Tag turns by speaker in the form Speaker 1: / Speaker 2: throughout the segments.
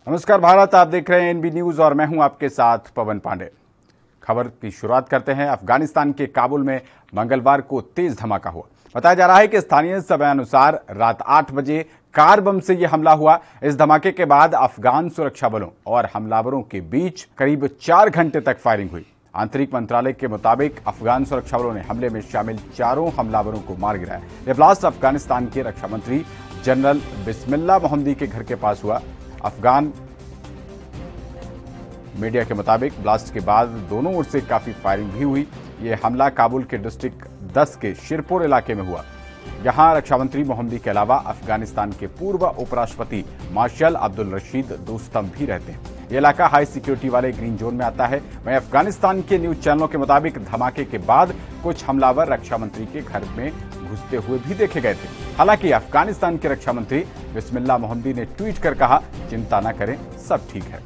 Speaker 1: नमस्कार भारत, आप देख रहे हैं एनबी न्यूज और मैं हूं आपके साथ पवन पांडे। खबर की शुरुआत करते हैं। अफगानिस्तान के काबुल में मंगलवार को तेज धमाका हुआ। बताया जा रहा है कि स्थानीय समय अनुसार रात 8 बजे कार बम से यह हमला हुआ। इस धमाके के बाद अफगान सुरक्षा बलों और हमलावरों के बीच करीब 4 घंटे तक फायरिंग हुई। आंतरिक मंत्रालय के मुताबिक अफगान सुरक्षा बलों ने हमले में शामिल 4 हमलावरों को मार गिराया। यह ब्लास्ट अफगानिस्तान के रक्षा मंत्री जनरल बिस्मिल्लाह मोहम्मदी के घर के पास हुआ। अफगान मीडिया के मुताबिक ब्लास्ट के बाद दोनों ओर से काफी फायरिंग भी हुई। यह हमला काबुल के डिस्ट्रिक्ट 10 के शिरपुर इलाके में हुआ। यहां रक्षा मंत्री मोहम्मदी के अलावा अफगानिस्तान के पूर्व उपराष्ट्रपति मार्शल अब्दुल रशीद दोस्तम भी रहते हैं। यह इलाका हाई सिक्योरिटी वाले ग्रीन जोन में आता है। वहीं अफगानिस्तान के न्यूज चैनलों के मुताबिक धमाके के बाद कुछ हमलावर रक्षा मंत्री के घर में घुसते हुए भी देखे गए थे। हालांकि अफगानिस्तान के रक्षा मंत्री बिस्मिल्लाह मोहम्मदी ने ट्वीट कर कहा, चिंता न करें, सब ठीक है।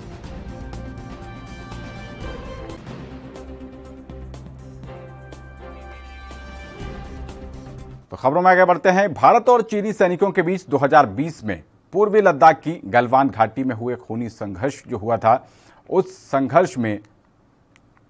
Speaker 1: तो खबरों में आगे बढ़ते हैं। भारत और चीनी सैनिकों के बीच 2020 में पूर्वी लद्दाख की गलवान घाटी में हुए खूनी संघर्ष जो हुआ था, उस संघर्ष में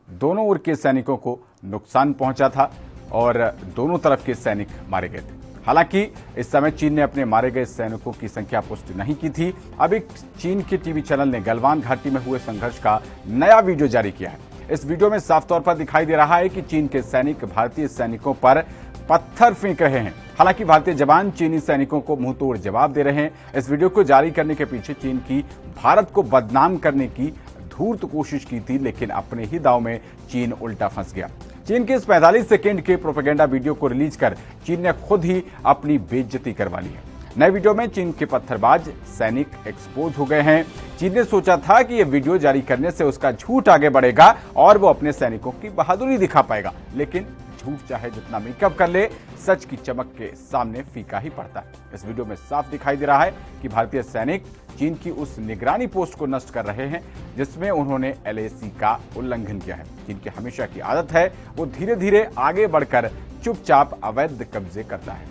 Speaker 1: दोनों ओर के सैनिकों को नुकसान पहुंचा था और दोनों तरफ के सैनिक मारे गए थे। हालांकि इस समय चीन ने अपने मारे गए सैनिकों की संख्या पुष्टि नहीं की थी। अब एक चीन के टीवी चैनल ने गलवान घाटी में हुए संघर्ष का नया वीडियो जारी किया है। इस वीडियो में साफ तौर पर दिखाई दे रहा है कि चीन के सैनिक भारतीय सैनिकों पर पत्थर फेंक रहे हैं। हालांकि भारतीय जवान चीनी सैनिकों को मुंहतोड़ जवाब दे रहे हैं। इस वीडियो को जारी करने के पीछे चीन की भारत को बदनाम करने की धूर्त कोशिश की थी, लेकिन अपने ही दांव में चीन उल्टा फंस गया। चीन के इस 45 सेकेंड के प्रोपेगेंडा वीडियो को रिलीज कर चीन ने खुद ही अपनी बेइज्जती करवा ली है। नए वीडियो में चीन के पत्थरबाज सैनिक एक्सपोज हो गए हैं। चीन ने सोचा था कि यह वीडियो जारी करने से उसका झूठ आगे बढ़ेगा और वो अपने सैनिकों की बहादुरी दिखा पाएगा, लेकिन झूठ चाहे जितना मेकअप कर ले, सच की चमक के सामने फीका ही पड़ता है। इस वीडियो में साफ दिखाई दे रहा है कि भारतीय सैनिक चीन की उस निगरानी पोस्ट को नष्ट कर रहे हैं जिसमें उन्होंने LAC का उल्लंघन किया है। चीन की हमेशा की आदत है, वो धीरे धीरे आगे बढ़कर चुपचाप अवैध कब्जे करता है।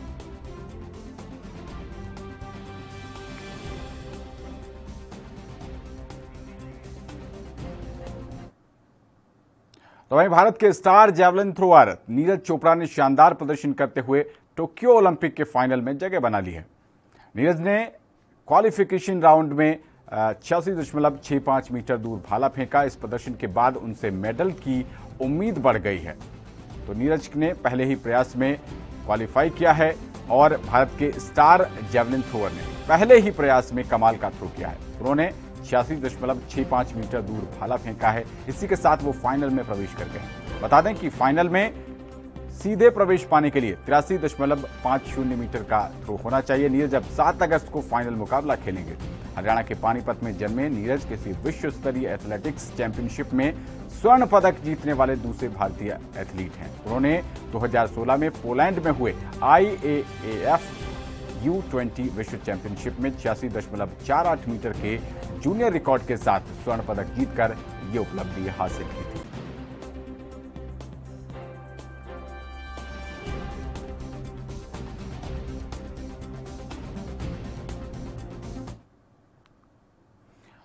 Speaker 1: तो वहीं भारत के star javelin thrower Neeraj Chopra ने शानदार प्रदर्शन करते हुए टोक्यो ओलंपिक के फाइनल में जगह बना ली है। नीरज ने क्वालिफिकेशन राउंड में 86.65 मीटर दूर भाला फेंका। इस प्रदर्शन के बाद उनसे मेडल की उम्मीद बढ़ गई है। तो नीरज ने पहले ही प्रयास में क्वालिफाई किया है और भारत के स्टार जैवलिन थ्रोअर ने पहले ही प्रयास में कमाल का थ्रो किया है। उन्होंने 86.65 मीटर दूर भाला फेंका है। इसी के साथ वो फाइनल में प्रवेश कर गए। बता दें कि फाइनल में सीधे प्रवेश पाने के लिए 83.50 मीटर का थ्रो होना चाहिए। नीरज अब 7 अगस्त को फाइनल मुकाबला खेलेंगे। हरियाणा के पानीपत में जन्मे नीरज किसी विश्व स्तरीय एथलेटिक्स चैंपियनशिप में स्वर्ण पदक जीतने वाले दूसरे भारतीय एथलीट हैं। उन्होंने 2016 में पोलैंड में हुए IAAF U20 विश्व चैंपियनशिप में 86.48 मीटर के जूनियर रिकॉर्ड के साथ स्वर्ण पदक जीतकर ये उपलब्धि हासिल की थी।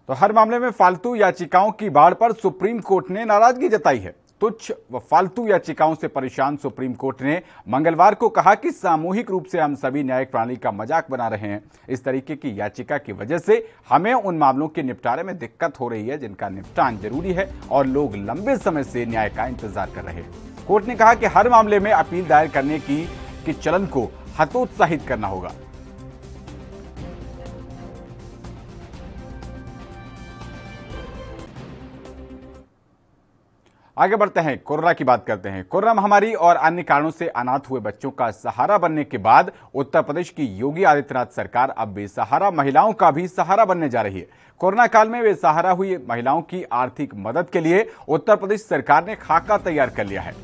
Speaker 1: तो हर मामले में फालतू याचिकाओं की बाढ़ पर सुप्रीम कोर्ट ने नाराजगी जताई है। तुच्छ व फालतू याचिकाओं से परेशान सुप्रीम कोर्ट ने मंगलवार को कहा कि सामूहिक रूप से हम सभी न्यायिक प्रणाली का मजाक बना रहे हैं। इस तरीके की याचिका की वजह से हमें उन मामलों के निपटारे में दिक्कत हो रही है जिनका निपटान जरूरी है और लोग लंबे समय से न्याय का इंतजार कर रहे हैं। कोर्ट ने कहा कि हर मामले में अपील दायर करने की चलन को हतोत्साहित करना होगा। आगे बढ़ते हैं, कोरोना की बात करते हैं। कोरोना महामारी और अन्य कारणों से अनाथ हुए बच्चों का सहारा बनने के बाद उत्तर प्रदेश की योगी आदित्यनाथ सरकार अब बेसहारा महिलाओं का भी सहारा बनने जा रही है। कोरोना काल में बेसहारा हुई महिलाओं की आर्थिक मदद के लिए उत्तर प्रदेश सरकार ने खाका तैयार कर लिया है।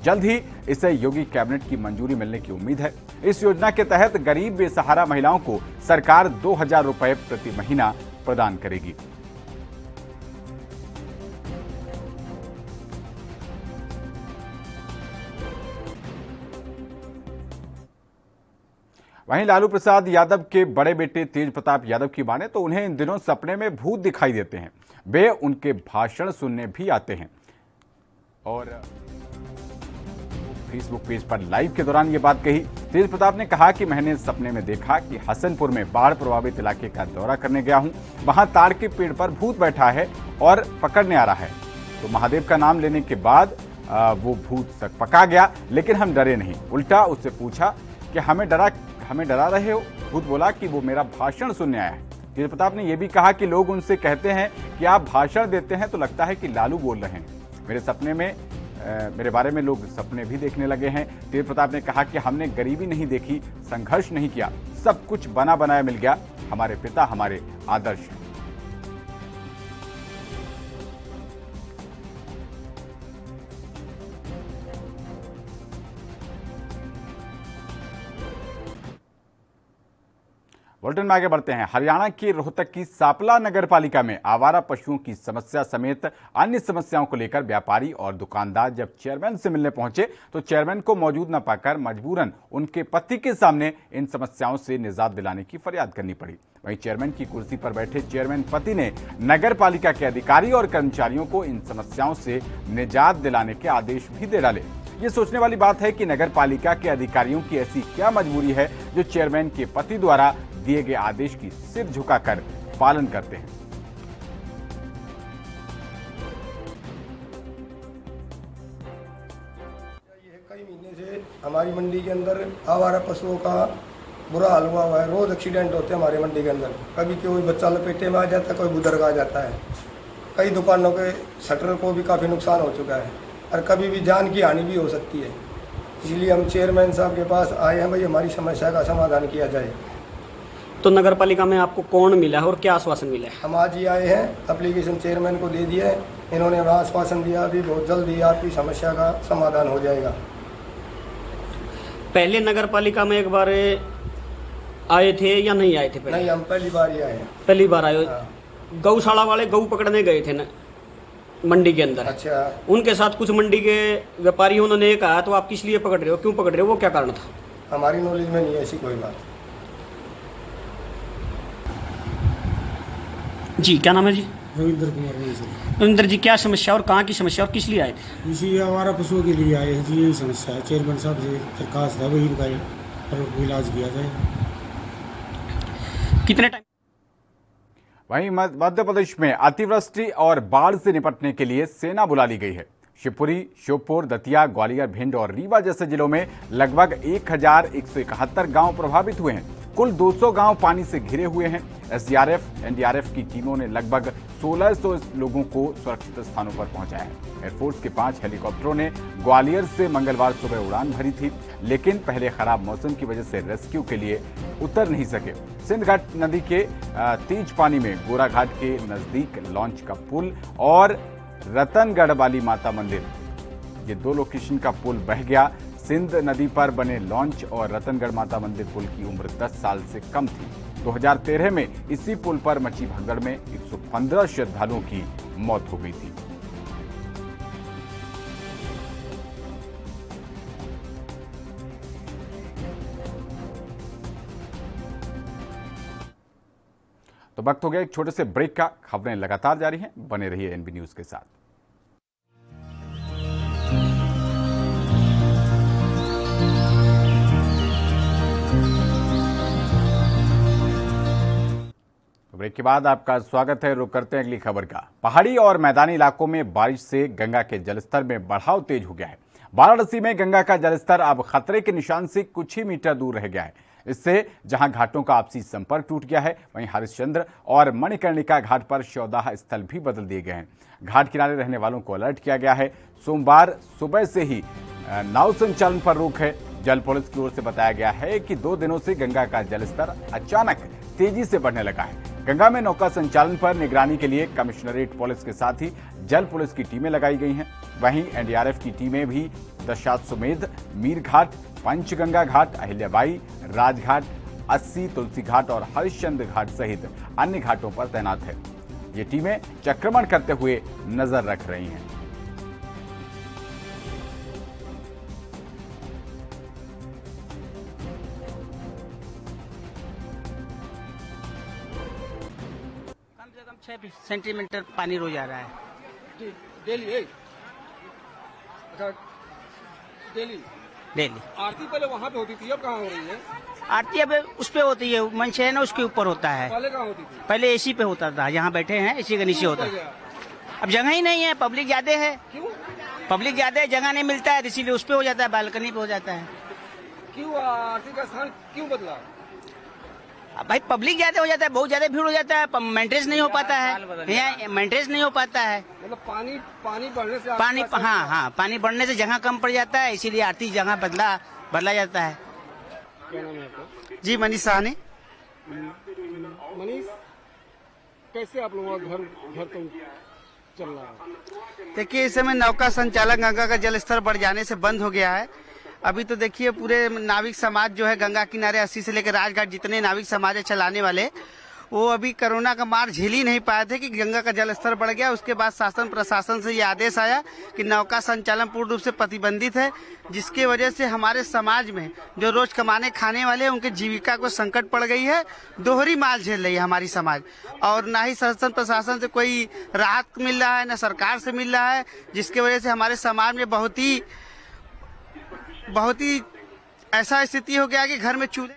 Speaker 1: जल्द ही इसे योगी कैबिनेट की मंजूरी मिलने की उम्मीद है। इस योजना के तहत गरीब बेसहारा महिलाओं को सरकार 2000 रुपए प्रति महीना प्रदान करेगी। वहीं लालू प्रसाद यादव के बड़े बेटे तेज प्रताप यादव की माने तो उन्हें इन दिनों सपने में भूत दिखाई देते हैं। वे उनके भाषण सुनने भी आते हैं और फेसबुक पेज पर लाइव के दौरान ये बात कही। तेज प्रताप ने कहा कि मैंने सपने में देखा कि हसनपुर में बाढ़ प्रभावित इलाके का दौरा करने गया हूं। वहां ताड़ के पेड़ पर भूत बैठा है और पकड़ने आ रहा है। तो महादेव का नाम लेने के बाद वो भूत पका गया, लेकिन हम डरे नहीं। उल्टा उससे पूछा कि हमें डरा रहे हो? भूत बोला कि वो मेरा भाषण सुनने आया है। तेज प्रताप ने यह भी कहा कि लोग उनसे कहते हैं कि आप भाषण देते हैं तो लगता है कि लालू बोल रहे हैं। मेरे सपने में मेरे बारे में लोग सपने भी देखने लगे हैं। तेज प्रताप ने कहा कि हमने गरीबी नहीं देखी, संघर्ष नहीं किया, सब कुछ बना बनाया मिल गया। हमारे पिता हमारे आदर्श हैं। बुलेटिन में आगे बढ़ते हैं। हरियाणा के रोहतक की सापला नगर पालिका में आवारा पशुओं की समस्या समेत अन्य समस्याओं को लेकर व्यापारी और दुकानदार जब चेयरमैन से मिलने पहुंचे तो चेयरमैन को मौजूद न पाकर मजबूरन उनके पति के सामने इन समस्याओं से निजात दिलाने की फरियाद करनी पड़ी। वहीं चेयरमैन की कुर्सी पर बैठे चेयरमैन पति ने नगर पालिका के अधिकारी और कर्मचारियों को इन समस्याओं से निजात दिलाने के आदेश भी दे डाले। ये सोचने वाली बात है कि नगर पालिका के अधिकारियों की ऐसी क्या मजबूरी है जो चेयरमैन के पति द्वारा दिए गए आदेश की सिर झुकाकर पालन करते हैं।
Speaker 2: कई महीने से हमारी मंडी के अंदर आवारा पशुओं का बुरा हाल हुआ है। रोज एक्सीडेंट होते हैं हमारी मंडी के अंदर। कभी कोई बच्चा लपेटे में आ जाता है, कोई बुजुर्ग आ जाता है। कई दुकानों के शटर को भी काफ़ी नुकसान हो चुका है और कभी भी जान की हानि भी हो सकती है। इसलिए हम चेयरमैन साहब के पास आए हैं, भाई हमारी समस्या का समाधान किया जाए।
Speaker 3: तो नगर पालिका में आपको कौन मिला है और क्या आश्वासन मिला है?
Speaker 2: हम आज ही आए हैं, एप्लीकेशन चेयरमैन को दे दिया है। इन्होंने हमें आश्वासन दिया भी बहुत जल्दी आपकी समस्या का समाधान हो जाएगा।
Speaker 3: पहले नगर पालिका में एक बार आए थे या नहीं आए थे? पहले
Speaker 2: नहीं, हम पहली बार ही आए हैं।
Speaker 3: पहली बार आए। गौशाला वाले गऊ पकड़ने गए थे ना मंडी के अंदर।
Speaker 2: अच्छा।
Speaker 3: उनके साथ कुछ मंडी के व्यापारी उन्होंने ये कहा तो आप किस लिए पकड़ रहे हो, क्यों पकड़ रहे हो, वो क्या कारण था?
Speaker 2: हमारी नॉलेज में नहीं है ऐसी कोई बात।
Speaker 3: जी क्या नाम है जी?
Speaker 4: रविंद्र कुमार।
Speaker 3: रविंद्र जी, क्या समस्या और कहाँ की समस्या और किस लिए आए थे?
Speaker 4: इसी आवारा पशुओं के लिए आए हैं जी। यही समस्या है। चेयरमैन साहब से दरखास्त है वही इनका पर इलाज किया जाए।
Speaker 3: कितने टाइम?
Speaker 1: वहीं मध्य प्रदेश में अतिवृष्टि और बाढ़ से निपटने के लिए सेना बुला ली गई है। शिवपुरी, श्योपुर, दतिया, ग्वालियर, भिंड और रीवा जैसे जिलों में लगभग 1171 गांव प्रभावित हुए हैं। कुल 200 गांव पानी से घिरे हुए हैं। एसडीआरएफ, एनडीआरएफ की टीमों ने लगभग 1600 लोगों को सुरक्षित स्थानों पर पहुंचाया है। एयरफोर्स के 5 हेलीकॉप्टरों ने ग्वालियर से मंगलवार सुबह उड़ान भरी थी, लेकिन पहले खराब मौसम की वजह से रेस्क्यू के लिए उतर नहीं सके। सिंध घाट नदी के तेज पानी में गोराघाट के नजदीक लॉन्च का पुल और रतनगढ़ वाली माता मंदिर, ये 2 लोकेशन का पुल बह गया। सिंध नदी पर बने लॉन्च और रतनगढ़ माता मंदिर पुल की उम्र 10 साल से कम थी। 2013 में इसी पुल पर मची भगदड़ में 115 श्रद्धालुओं की मौत हो गई थी। तो वक्त हो गया एक छोटे से ब्रेक का। खबरें लगातार जारी हैं, बने रहिए एनबी न्यूज के साथ। ब्रेक के बाद आपका स्वागत है। रुक करते हैं अगली खबर का। पहाड़ी और मैदानी इलाकों में बारिश से गंगा के जलस्तर में बढ़ाव तेज हो गया है। वाराणसी में गंगा का जलस्तर अब खतरे के निशान से कुछ ही मीटर दूर रह गया है। इससे जहां घाटों का आपसी संपर्क टूट गया है, वहीं हरिश्चंद्र और मणिकर्णिका घाट पर शवदाह स्थल भी बदल दिए गए हैं। घाट किनारे रहने वालों को अलर्ट किया गया है। सोमवार सुबह से ही नाव संचालन पर रोक है। जल पुलिस की ओर से बताया गया है कि 2 दिनों से गंगा का जलस्तर अचानक तेजी से बढ़ने लगा है। गंगा में नौका संचालन पर निगरानी के लिए कमिश्नरेट पुलिस के साथ ही जल पुलिस की टीमें लगाई गई हैं। वहीं एनडीआरएफ की टीमें भी दशाश्वमेध, मीर घाट, पंचगंगा घाट, अहिल्याबाई, राजघाट, 80, तुलसी घाट और हरिश्चंद्र घाट सहित अन्य घाटों पर तैनात है। ये टीमें चक्रमण करते हुए नजर रख रही हैं।
Speaker 5: 6 सेंटीमीटर पानी रोज आ रहा है
Speaker 6: जी, डेली अच्छा डेली आरती पहले वहाँ पे होती थी, अब कहाँ हो रही है?
Speaker 5: आरती अब उस पे होती है, मंच है ना उसके ऊपर होता है।
Speaker 6: पहले कहाँ होती थी?
Speaker 5: पहले एसी पे होता था, यहाँ बैठे हैं एसी के नीचे होता है। अब जगह ही नहीं है, पब्लिक ज्यादा है।
Speaker 6: क्यों?
Speaker 5: पब्लिक ज्यादा है, जगह नहीं मिलता है, इसीलिए उस पे हो जाता है, बालकनी पे हो जाता है।
Speaker 6: क्यों आरती का स्थान क्यों बदला?
Speaker 5: अब भाई पब्लिक ज्यादा हो जाता है, बहुत ज्यादा भीड़ हो जाता है, मेंटेनेंस नहीं हो पाता है, यहाँ मेंटेनेंस नहीं हो पाता है।
Speaker 6: मतलब पानी बढ़ने से
Speaker 5: पानी हाँ पानी बढ़ने से जगह कम पड़ जाता है, इसीलिए आरती जगह बदला जाता है।
Speaker 6: क्या नाम है आपका?
Speaker 5: जी मनीष साहनी।
Speaker 6: मनीष, कैसे आप लोगों का घर तो चल रहा है?
Speaker 5: देखिए इस समय नौका संचालन गंगा का जलस्तर बढ़ जाने से बंद हो गया है। अभी तो देखिए पूरे नाविक समाज जो है गंगा किनारे 80 से लेकर राजघाट जितने नाविक समाज है चलाने वाले, वो अभी कोरोना का मार झेल ही नहीं पाए थे कि गंगा का जलस्तर बढ़ गया। उसके बाद शासन प्रशासन से ये आदेश आया कि नौका संचालन पूर्ण रूप से प्रतिबंधित है, जिसकी वजह से हमारे समाज में जो रोज कमाने खाने वाले हैं उनके जीविका को संकट पड़ गई है। दोहरी मार झेल रही है हमारी समाज, और ना ही शासन प्रशासन से कोई राहत मिल रहा है, न सरकार से मिल रहा है, जिसकी वजह से हमारे समाज में बहुत ही ऐसा स्थिति हो गया कि घर में चूल्हे।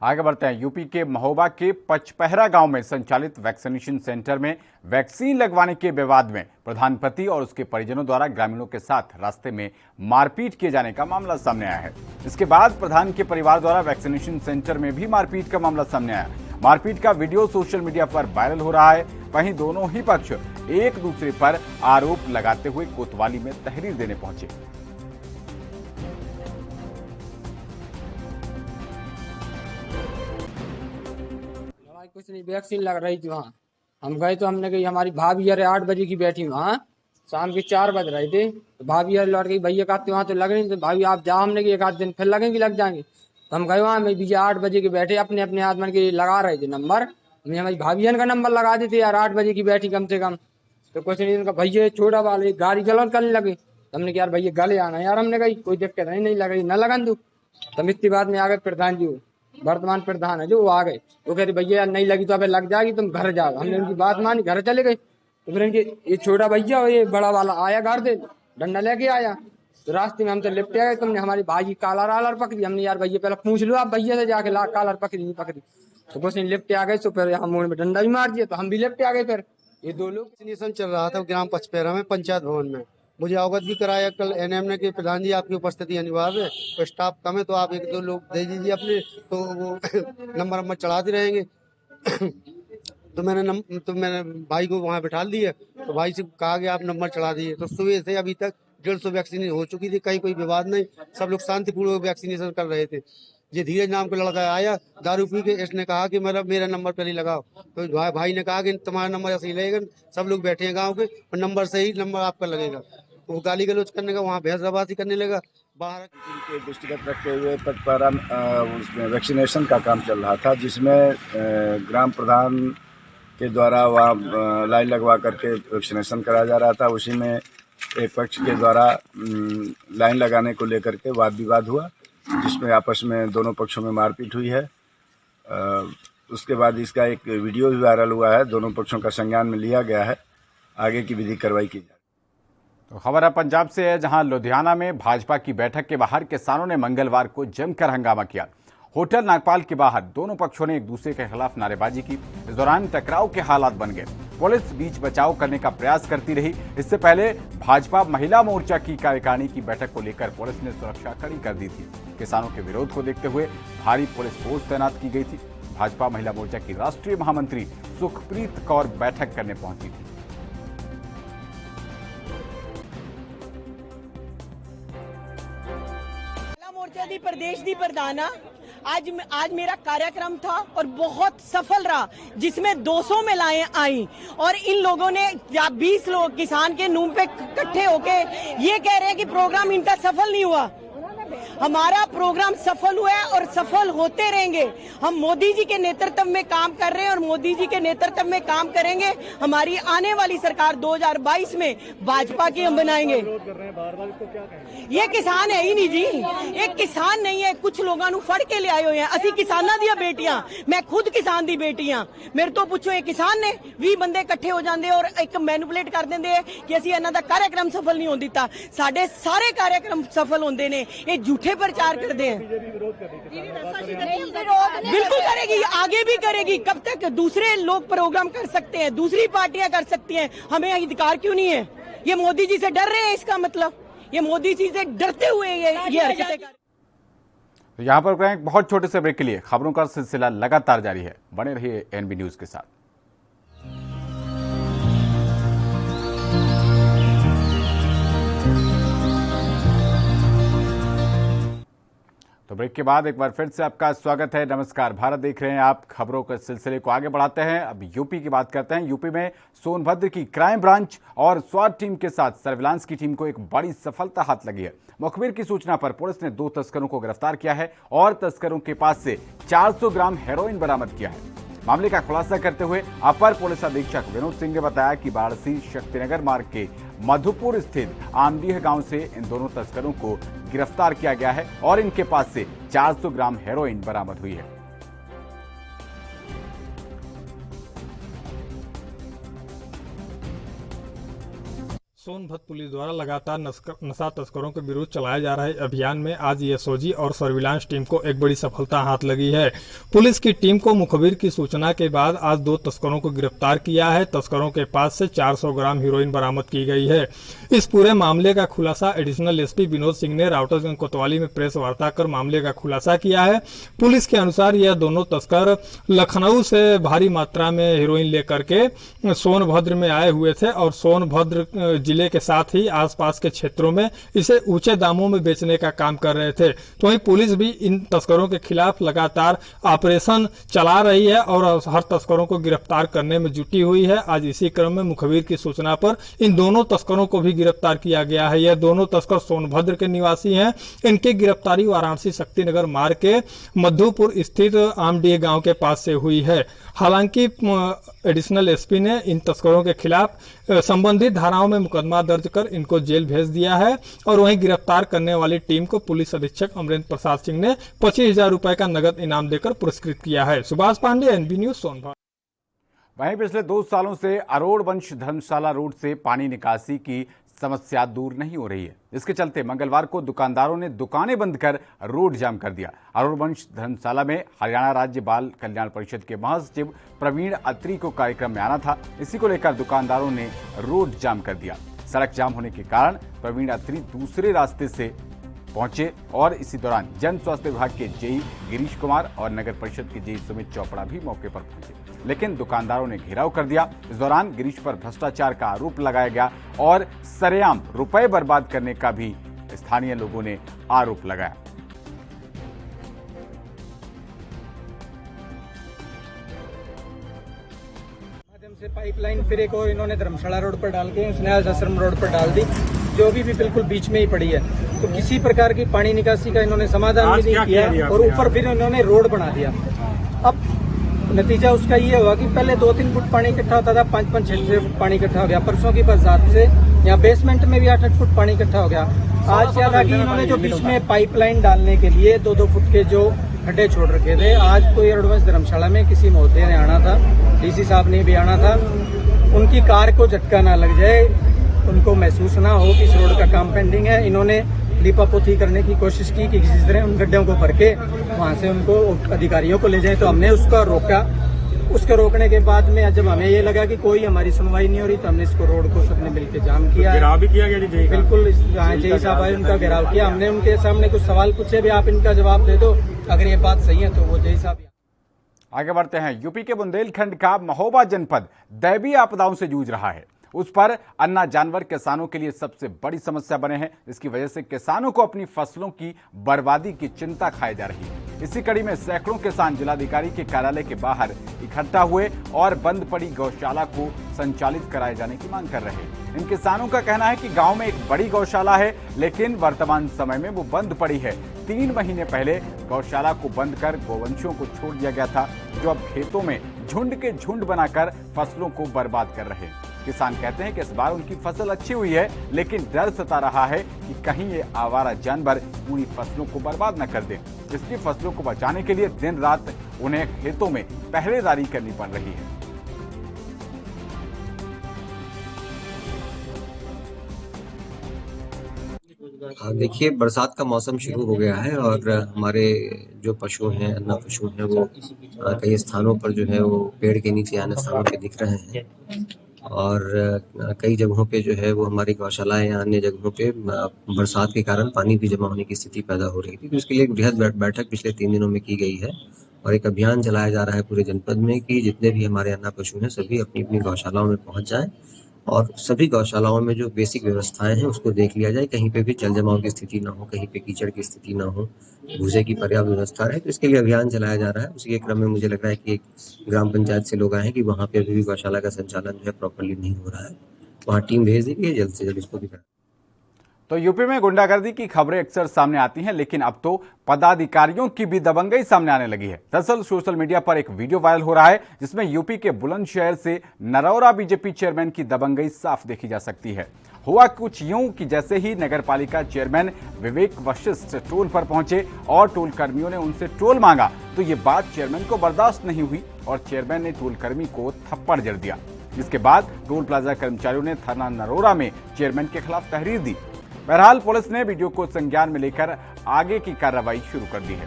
Speaker 1: आगे बढ़ते हैं। यूपी के महोबा के पचपहरा गांव में संचालित वैक्सीनेशन सेंटर में वैक्सीन लगवाने के विवाद में प्रधानपति और उसके परिजनों द्वारा ग्रामीणों के साथ रास्ते में मारपीट किए जाने का मामला सामने आया है। इसके बाद प्रधान के परिवार द्वारा वैक्सीनेशन सेंटर में भी मारपीट का मामला सामने आया। मारपीट का वीडियो सोशल मीडिया पर वायरल हो रहा है। वहीं दोनों ही पक्ष एक दूसरे पर आरोप लगाते हुए कोतवाली में तहरीर देने पहुंचे।
Speaker 7: कुछ नहीं, वैक्सीन लग रही थी वहाँ। हम गए तो हमने कही हमारी भाभी यार 8 बजे की बैठी वहाँ, शाम के 4 बज रहे थे। तो भाभी यार लौट गई, भैया कहते वहाँ तो लग रही, तो भाभी आप जाओ। हमने कि 1 आध दिन फिर लगेंगे, लग जाएंगे। तो हम गए वहाँ, मैं भैया 8 बजे के बैठे अपने अपने हाथ मन के लगा रहे थे नंबर। हमने हमारी भाभी का नंबर लगा देते यार, 8 बजे की बैठी कम से कम। तो कुछ नहीं, उनका भैया छोटा वाले गाड़ी गलन करने लगे। हमने कहा यार भैया गले आना यार, हमने कही कोई दिक्कत नहीं लग रही, न लगन दू। तब इतनी बात में आ गए प्रधान जी, वर्तमान प्रधान है जो, वो आ गए। वो कहते भैया यार नहीं लगी तो अबे लग जाएगी, तुम घर जाओ। हमने उनकी बात मानी, घर चले गए। तो फिर इनके ये छोटा भैया और ये बड़ा वाला आया घर से, डंडा लेके आया। तो रास्ते में हम तो लिपटे गए। तुमने हमारी भाजी कालर पकड़ी। हमने यार भैया पहले पूछ लो आप भैया से जाके, ला कालर पकड़ी नहीं पकड़ी। तो कुछ नहीं, लिपटे आ गए। तो फिर हम मुंह में डंडा भी मार दिया, तो हम भी लिपटे आ गए। फिर ये 2 लोग
Speaker 4: वैक्सीनेशन चल रहा था ग्राम पचपहरा में, पंचायत भवन में। मुझे अवगत भी कराया कल एनएम ने कि प्रधान जी आपकी उपस्थिति अनिवार्य है, तो स्टाफ कम है तो आप 1-2 लोग दे दीजिए अपने, तो वो नंबर चढ़ाते रहेंगे। तो मैंने भाई को वहाँ बिठा दिया। तो भाई से कहा कि आप नंबर चढ़ा दीजिए। तो सुबह से अभी तक 150 वैक्सीनेशन हो चुकी थी, कहीं कोई विवाद नहीं, सब लोग शांतिपूर्वक वैक्सीनेशन कर रहे थे। ये धीरज नाम का लड़का आया दारू पी के, इसने कहा कि मेरा नंबर पहले लगाओ। तो भाई ने कहा कि तुम्हारा नंबर ऐसे ही लगेगा, सब लोग बैठे हैं गाँव के, और नंबर से ही नंबर आपका लगेगा। वो गाली गलौज करने का, वहाँ भैंसबाजी करने लगा बाहर।
Speaker 8: के दृष्टिगत रखते हुए पचपहरा उसमें वैक्सीनेशन का काम चल रहा था, जिसमें ग्राम प्रधान के द्वारा वहाँ लाइन लगवा करके वैक्सीनेशन कराया जा रहा था। उसी में एक पक्ष के द्वारा लाइन लगाने को लेकर के वाद विवाद हुआ, जिसमें आपस में दोनों पक्षों में मारपीट हुई है। उसके बाद इसका एक वीडियो भी वायरल हुआ है, दोनों पक्षों का संज्ञान में लिया गया है, आगे की विधिक कार्रवाई की जाए।
Speaker 1: तो खबर है पंजाब से है, जहां लुधियाना में भाजपा की बैठक के बाहर किसानों ने मंगलवार को जमकर हंगामा किया। होटल नागपाल के बाहर दोनों पक्षों ने एक दूसरे के खिलाफ नारेबाजी की। इस दौरान टकराव के हालात बन गए। पुलिस बीच बचाव करने का प्रयास करती रही। इससे पहले भाजपा महिला मोर्चा की कार्यकारिणी की बैठक को लेकर पुलिस ने सुरक्षा कड़ी कर दी थी। किसानों के विरोध को देखते हुए भारी पुलिस फोर्स तैनात की गई थी। भाजपा महिला मोर्चा की राष्ट्रीय महामंत्री सुखप्रीत कौर बैठक करने पहुंची थी।
Speaker 9: मोर्चा दी प्रदेश दी प्रधाना आज मेरा कार्यक्रम था और बहुत सफल रहा, जिसमें 200 महिलाएं आई और इन लोगों ने 20 लोग किसान के नूम पे इकट्ठे होके ये कह रहे हैं कि प्रोग्राम इनका सफल नहीं हुआ। हमारा प्रोग्राम सफल हुआ है और सफल होते रहेंगे। हम मोदी जी के नेतृत्व में काम कर रहे हैं और मोदी जी के नेतृत्व में काम करेंगे। हमारी आने वाली सरकार 2022 में भाजपा की हम बनाएंगे। ये किसान है ही नहीं जी, एक किसान नहीं है, कुछ लोगों ਨੂੰ ਫੜ ਕੇ ਲਿਆਏ ਹੋਏ ਆ। ਅਸੀਂ ਕਿਸਾਨਾਂ ਦੀਆਂ ਬੇਟੀਆਂ, ਮੈਂ ਖੁਦ ਕਿਸਾਨ ਦੀ ਬੇਟੀ ਆ। ਮੇਰੇ ਤੋਂ ਪੁੱਛੋ ਇਹ ਕਿਸਾਨ ਨੇ 20 ਬੰਦੇ ਇਕੱਠੇ ਹੋ ਜਾਂਦੇ ਔਰ ਇੱਕ ਮੈਨੂਪੂਲੇਟ ਕਰ ਦਿੰਦੇ ਆ ਕਿ ਅਸੀਂ ਇਹਨਾਂ ਦਾ ਕਾਰਜਕ੍ਰਮ ਸਫਲ ਨਹੀਂ ਹੋਣ ਦਿੱਤਾ। ਸਾਡੇ ਸਾਰੇ ਕਾਰਜਕ੍ਰਮ ਸਫਲ ਹੁੰਦੇ ਨੇ, ਇਹ ਝੂਠੇ प्रचार करते हैं। बिल्कुल करेगी, आगे भी करेगी। कब तक दूसरे लोग प्रोग्राम कर सकते हैं, दूसरी पार्टियां कर सकती हैं, हमें अधिकार क्यों नहीं है? ये मोदी जी से डर रहे हैं, इसका मतलब ये मोदी जी से डरते हुए ये हरकतें कर।
Speaker 1: तो यहाँ पर एक बहुत छोटे से ब्रेक के लिए खबरों का सिलसिला लगातार जारी है। बने रहिए एनबी न्यूज के साथ। तो ब्रेक के बाद एक बार फिर से आपका स्वागत है। नमस्कार, भारत देख रहे हैं आप। खबरों के सिलसिले को आगे बढ़ाते हैं। अब यूपी की बात करते हैं। यूपी में सोनभद्र की क्राइम ब्रांच और स्वाट टीम के साथ सर्विलांस की टीम को एक बड़ी सफलता हाथ लगी है। मुखबिर की सूचना पर पुलिस ने 2 तस्करों को गिरफ्तार किया है और तस्करों के पास से 400 ग्राम हेरोइन बरामद किया है। मामले का खुलासा करते हुए अपर पुलिस अधीक्षक विनोद सिंह ने बताया कि वाराणसी शक्तिनगर मार्ग के मधुपुर स्थित आमडीह गांव से इन दोनों तस्करों को गिरफ्तार किया गया है और इनके पास से 400 ग्राम हेरोइन बरामद हुई है।
Speaker 10: सोनभद्र पुलिस द्वारा लगातार नशा तस्करों के विरुद्ध चलाए जा रहे अभियान में आज एसओजी और सर्विलांस टीम को एक बड़ी सफलता हाथ लगी है। पुलिस की टीम को मुखबिर की सूचना के बाद आज 2 तस्करों को गिरफ्तार किया है। तस्करों के पास से 400 ग्राम हीरोइन बरामद की गई है। इस पूरे मामले का खुलासा एडिशनल एसपी विनोद सिंह ने राउटरगंज कोतवाली में प्रेस वार्ता कर मामले का खुलासा किया है। पुलिस के अनुसार यह दोनों तस्कर लखनऊ से भारी मात्रा में हीरोइन लेकर के सोनभद्र में आए हुए थे और सोनभद्र जिले के साथ ही आसपास के क्षेत्रों में इसे ऊंचे दामों में बेचने का काम कर रहे थे। तो वहीं पुलिस भी इन तस्करों के खिलाफ लगातार ऑपरेशन चला रही है और हर तस्करों को गिरफ्तार करने में जुटी हुई है। आज इसी क्रम में मुखबिर की सूचना पर इन दोनों तस्करों को भी गिरफ्तार किया गया है। यह दोनों तस्कर सोनभद्र के निवासी हैं। इनकी गिरफ्तारी वाराणसी शक्तिनगर मार्ग के मधुपुर स्थित आमडीह गांव के पास से हुई है। हालांकि एडिशनल एसपी ने इन तस्करों के खिलाफ संबंधित धाराओं में मुकदमा दर्ज कर इनको जेल भेज दिया है और वहीं गिरफ्तार करने वाली टीम को पुलिस अधीक्षक अमरेंद्र प्रसाद सिंह ने 25,000 रुपए का नगद इनाम देकर पुरस्कृत किया है। Subhash Pandey, NB news, Sonbhadra.
Speaker 1: वहीं पिछले 2 सालों से अरोड़ वंश धर्मशाला रोड से पानी निकासी की समस्या दूर नहीं हो रही है। इसके चलते मंगलवार को दुकानदारों ने दुकानें बंद कर रोड जाम कर दिया। अरोड़ वंश धर्मशाला में हरियाणा राज्य बाल कल्याण परिषद के महासचिव प्रवीण अत्री को कार्यक्रम में आना था। इसी को लेकर दुकानदारों ने रोड जाम कर दिया। सड़क जाम होने के कारण प्रवीण अत्री दूसरे रास्ते से पहुंचे और इसी दौरान जन स्वास्थ्य विभाग के जेई गिरीश कुमार और नगर परिषद के जेई सुमित चोपड़ा भी मौके पर पहुंचे, लेकिन दुकानदारों ने घेराव कर दिया। इस दौरान गिरीश पर भ्रष्टाचार का आरोप लगाया गया और सरेआम रुपए बर्बाद करने का भी स्थानीय लोगों ने आरोप लगाया।
Speaker 6: से पाइपलाइन फिर एक और इन्होंने धर्मशाला रोड पर डाल के स्नेहास आश्रम रोड पर डाल दी, जो भी बिल्कुल बीच में ही पड़ी है। तो किसी प्रकार की पानी निकासी का इन्होंने समाधान भी नहीं किया और ऊपर फिर इन्होंने रोड बना दिया। अब नतीजा उसका ये हुआ कि पहले 2-3 फुट पानी इकट्ठा होता था, 5-6 फुट पानी इकट्ठा हो गया। परसों की बरसात से यहाँ बेसमेंट में भी 8-8 फुट पानी इकट्ठा हो गया। आज क्या था कि इन्होंने जो बीच में पाइपलाइन डालने के लिए 2-2 फुट के जो खड्डे छोड़ रखे थे, आज तो अरोड़ वंश धर्मशाला में किसी महोदय ने आना था, डीसी साहब ने भी आना था। उनकी कार को झटका ना लग जाए, उनको महसूस ना हो कि इस रोड का काम पेंडिंग है। इन्होंने लिपापोती करने की कोशिश की कि किसी तरह उन गड्ढों को भर के वहां से उनको अधिकारियों को ले जाए। तो हमने उसका रोका। उसके रोकने के बाद में जब हमें ये लगा कि कोई हमारी सुनवाई नहीं हो रही, तो हमने इसको रोड को सबने मिलकर जाम किया।
Speaker 10: घेराव भी किया गया?
Speaker 6: बिल्कुल, जेई साहब आए, उनका घेराव किया। हमने उनके सामने कुछ सवाल पूछे, भी आप इनका जवाब दे दो, अगर ये बात सही है तो वो जेई साहब।
Speaker 1: आगे बढ़ते हैं। यूपी के बुंदेलखंड का महोबा जनपद दैवीय आपदाओं से जूझ रहा है। उस पर अन्ना जानवर किसानों के लिए सबसे बड़ी समस्या बने हैं। इसकी वजह से किसानों को अपनी फसलों की बर्बादी की चिंता खाई जा रही है। इसी कड़ी में सैकड़ों किसान जिलाधिकारी के कार्यालय के बाहर इकट्ठा हुए और बंद पड़ी गौशाला को संचालित कराए जाने की मांग कर रहे हैं। इन किसानों का कहना है कि गांव में एक बड़ी गौशाला है, लेकिन वर्तमान समय में वो बंद पड़ी है। 3 महीने पहले गौशाला को बंद कर गोवंशियों को छोड़ दिया गया था, जो अब खेतों में झुंड के झुंड बनाकर फसलों को बर्बाद कर रहे हैं। किसान कहते हैं कि इस बार उनकी फसल अच्छी हुई है, लेकिन डर सता रहा है कि कहीं ये आवारा जानवर पूरी फसलों को बर्बाद न कर दे। इसकी फसलों को बचाने के लिए दिन रात उन्हें खेतों में पहरेदारी करनी पड़ रही है।
Speaker 11: देखिए, बरसात का मौसम शुरू हो गया है और हमारे जो पशु हैं, अन्ना पशु हैं, वो कई स्थानों पर जो है वो पेड़ के नीचे आने स्थानों पे दिख रहे हैं और कई जगहों पे जो है वो हमारी गौशालाएं या अन्य जगहों पे बरसात के कारण पानी भी जमा होने की स्थिति पैदा हो रही थी। तो इसके लिए एक बृहद बैठक पिछले 3 दिनों में की गई है और एक अभियान चलाया जा रहा है पूरे जनपद में कि जितने भी हमारे अन्ना पशु हैं सभी अपनी अपनी गौशालाओं में पहुंच जाएं और सभी गौशालाओं में जो बेसिक व्यवस्थाएं हैं उसको देख लिया जाए, कहीं पे भी जल जमाव की स्थिति ना हो, कहीं पे कीचड़ की स्थिति ना हो, भूसे की पर्याप्त व्यवस्था रहे। तो इसके लिए अभियान चलाया जा रहा है। उसी के क्रम में मुझे लग रहा है कि एक ग्राम पंचायत से लोग आए हैं कि वहाँ पे अभी भी गौशाला का संचालन जो है प्रॉपरली नहीं हो रहा है, वहाँ टीम भेज दी गई है, जल्द से जल्द इसको भी करें।
Speaker 1: तो यूपी में गुंडागर्दी की खबरें अक्सर सामने आती हैं, लेकिन अब तो पदाधिकारियों की भी दबंगई सामने आने लगी है। दरअसल सोशल मीडिया पर एक वीडियो वायरल हो रहा है जिसमें यूपी के बुलंदशहर से नरौरा बीजेपी चेयरमैन की दबंगई साफ देखी जा सकती है। हुआ कुछ यूं कि जैसे ही नगरपालिका चेयरमैन विवेक वशिष्ठ टोल पर पहुंचे और टोल कर्मियों ने उनसे टोल मांगा, तो ये बात चेयरमैन को बर्दाश्त नहीं हुई और चेयरमैन ने टोल कर्मी को थप्पड़ जड़ दिया। जिसके बाद टोल प्लाजा कर्मचारियों ने थाना नरौरा में चेयरमैन के खिलाफ तहरीर दी। बहरहाल पुलिस ने वीडियो को संज्ञान में लेकर आगे की कार्रवाई शुरू कर दी है।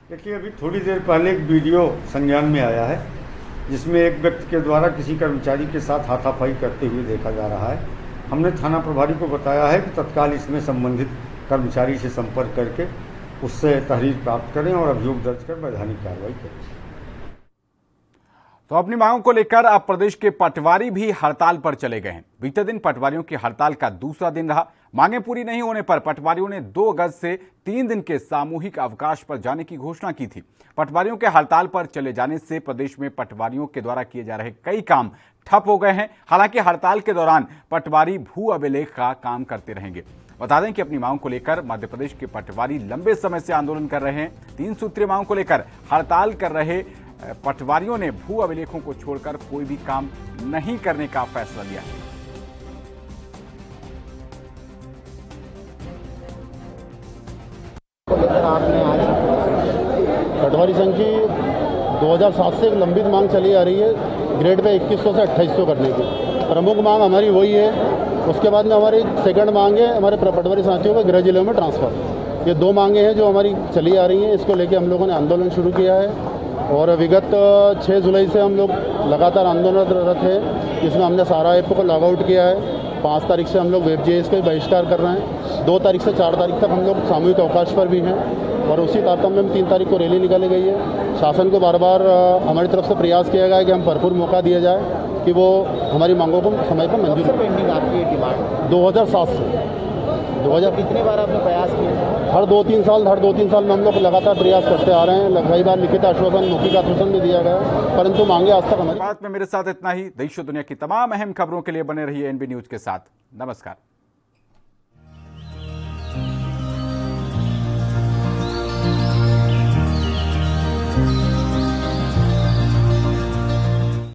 Speaker 12: देखिए, अभी थोड़ी देर पहले एक वीडियो संज्ञान में आया है जिसमें एक व्यक्ति के द्वारा किसी कर्मचारी के साथ हाथापाई करते हुए देखा जा रहा है। हमने थाना प्रभारी को बताया है कि तत्काल इसमें संबंधित कर्मचारी से संपर्क करके उससे तहरीर प्राप्त करें और अभियोग दर्ज कर वैधानिक कार्रवाई करें।
Speaker 1: तो अपनी मांगों को लेकर अब प्रदेश के पटवारी भी हड़ताल पर चले गए हैं। बीते दिन पटवारियों की हड़ताल का दूसरा दिन रहा। मांगें पूरी नहीं होने पर पटवारियों ने 2 अगस्त से 3 दिन के सामूहिक अवकाश पर जाने की घोषणा की थी। पटवारियों के हड़ताल पर चले जाने से प्रदेश में पटवारियों के द्वारा किए जा रहे कई काम ठप हो गए हैं। हालांकि हड़ताल के दौरान पटवारी भू अभिलेख का काम करते रहेंगे। बता दें कि अपनी मांगों को लेकर मध्य प्रदेश के पटवारी लंबे समय से आंदोलन कर रहे हैं। 3 सूत्रीय मांगों को लेकर हड़ताल कर रहे पटवारियों ने भू अभिलेखों को छोड़कर कोई भी काम नहीं करने का फैसला लिया है।
Speaker 13: पटवारी संघ की 2007 से एक लंबित मांग चली आ रही है, ग्रेड पे 2100 से 2800 करने की प्रमुख मांग हमारी वही है। उसके बाद में हमारी सेकंड मांग है हमारे पटवारी साथियों को गृह जिलों में ट्रांसफर। ये 2 मांगे हैं जो हमारी चली आ रही हैं। इसको लेकर हम लोगों ने आंदोलन शुरू किया है और विगत 6 जुलाई से हम लोग लगातार आंदोलनरत हैं। इसमें हमने सारा ऐप को लॉग आउट किया है। 5 तारीख से हम लोग वेब जेएस का बहिष्कार कर रहे हैं। 2 तारीख से 4 तारीख तक हम लोग सामूहिक अवकाश पर भी हैं और उसी तारतम्य में 3 तारीख को रैली निकाली गई है। शासन को बार बार हमारी तरफ से प्रयास किया गया है कि हम भरपूर मौका दिया जाए कि वो हमारी मांगों को समय पर मंजूर करें। पेंडिंग आपकी डिमांड 2007 से 2000 कितनी बार आपने प्रयास किया? हर 2-3 साल में हम लोग लगातार प्रयास करते आ रहे हैं। कई बार लिखित आश्वासन, मौखिक आश्वासन भी दिया गया, परंतु मांगे आज तक हमारी।
Speaker 1: बात में मेरे साथ इतना ही। देश और दुनिया की तमाम अहम खबरों के लिए बने रहिए एनबी न्यूज के साथ। नमस्कार।